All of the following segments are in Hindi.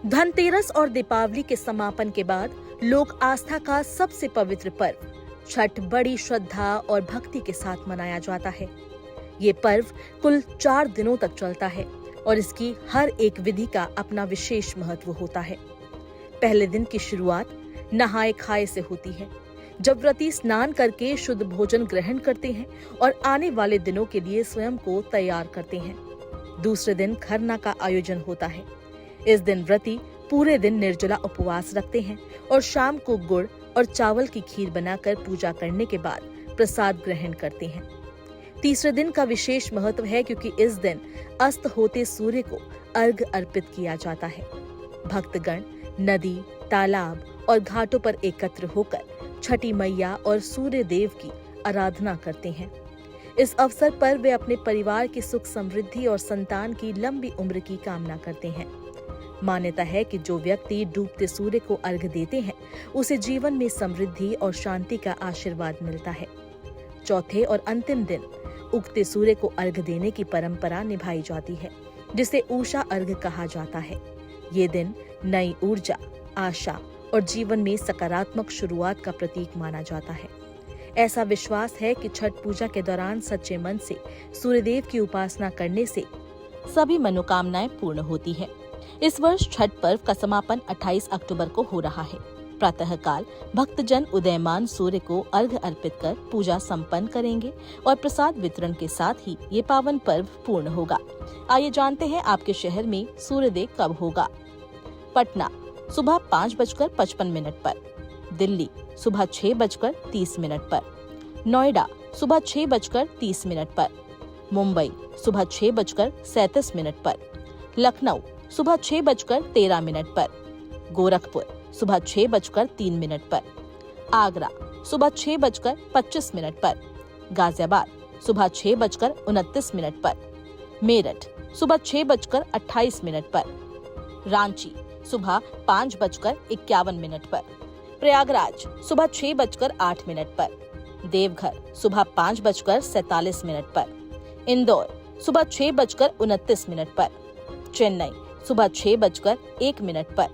धनतेरस और दीपावली के समापन के बाद लोक आस्था का सबसे पवित्र पर्व छठ बड़ी श्रद्धा और भक्ति के साथ मनाया जाता है। ये पर्व कुल 4 दिनों तक चलता है और इसकी हर एक विधि का अपना विशेष महत्व होता है। पहले दिन की शुरुआत नहाए खाए से होती है, जब व्रती स्नान करके शुद्ध भोजन ग्रहण करते हैं और आने वाले दिनों के लिए स्वयं को तैयार करते हैं। दूसरे दिन खरना का आयोजन होता है। इस दिन व्रती पूरे दिन निर्जला उपवास रखते हैं और शाम को गुड़ और चावल की खीर बनाकर पूजा करने के बाद प्रसाद ग्रहण करते हैं। तीसरे दिन का विशेष महत्व है क्योंकि इस दिन अस्त होते सूर्य को अर्घ अर्पित किया जाता है। भक्तगण नदी, तालाब और घाटों पर एकत्र होकर छठी मैया और सूर्य देव की आराधना करते हैं। इस अवसर पर वे अपने परिवार की सुख समृद्धि और संतान की लंबी उम्र की कामना करते हैं। मान्यता है कि जो व्यक्ति डूबते सूर्य को अर्घ देते हैं, उसे जीवन में समृद्धि और शांति का आशीर्वाद मिलता है। चौथे और अंतिम दिन उगते सूर्य को अर्घ देने की परंपरा निभाई जाती है, जिसे उषा अर्घ कहा जाता है। ये दिन नई ऊर्जा, आशा और जीवन में सकारात्मक शुरुआत का प्रतीक माना जाता है। ऐसा विश्वास है कि छठ पूजा के दौरान सच्चे मन से सूर्यदेव की उपासना करने से सभी मनोकामनाएं पूर्ण होती है। इस वर्ष छठ पर्व का समापन 28 अक्टूबर को हो रहा है। प्रातःकाल भक्तजन उदयमान सूर्य को अर्घ अर्पित कर पूजा संपन्न करेंगे और प्रसाद वितरण के साथ ही ये पावन पर्व पूर्ण होगा। आइए जानते हैं आपके शहर में सूर्योदय कब होगा। पटना सुबह 5:55 पर, दिल्ली सुबह 6:30 पर, नोएडा सुबह 6:30 पर, मुंबई सुबह 6:37 पर, लखनऊ सुबह 6:13 पर, गोरखपुर सुबह 6:03 पर, आगरा सुबह 6:25 पर, गाजियाबाद सुबह 6:29 पर, मेरठ सुबह 6:28 पर, रांची सुबह 5:51 पर, प्रयागराज सुबह 6:08 पर, देवघर सुबह 5:47 पर, इंदौर सुबह 6:29 पर, चेन्नई सुबह 6:01 पर,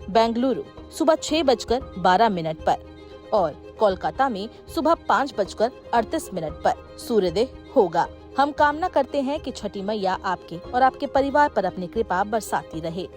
बेंगलुरु सुबह 6:12 पर और कोलकाता में सुबह 5:38 पर सूर्योदय होगा। हम कामना करते हैं कि छठी मैया आपके और आपके परिवार पर अपनी कृपा बरसाती रहे।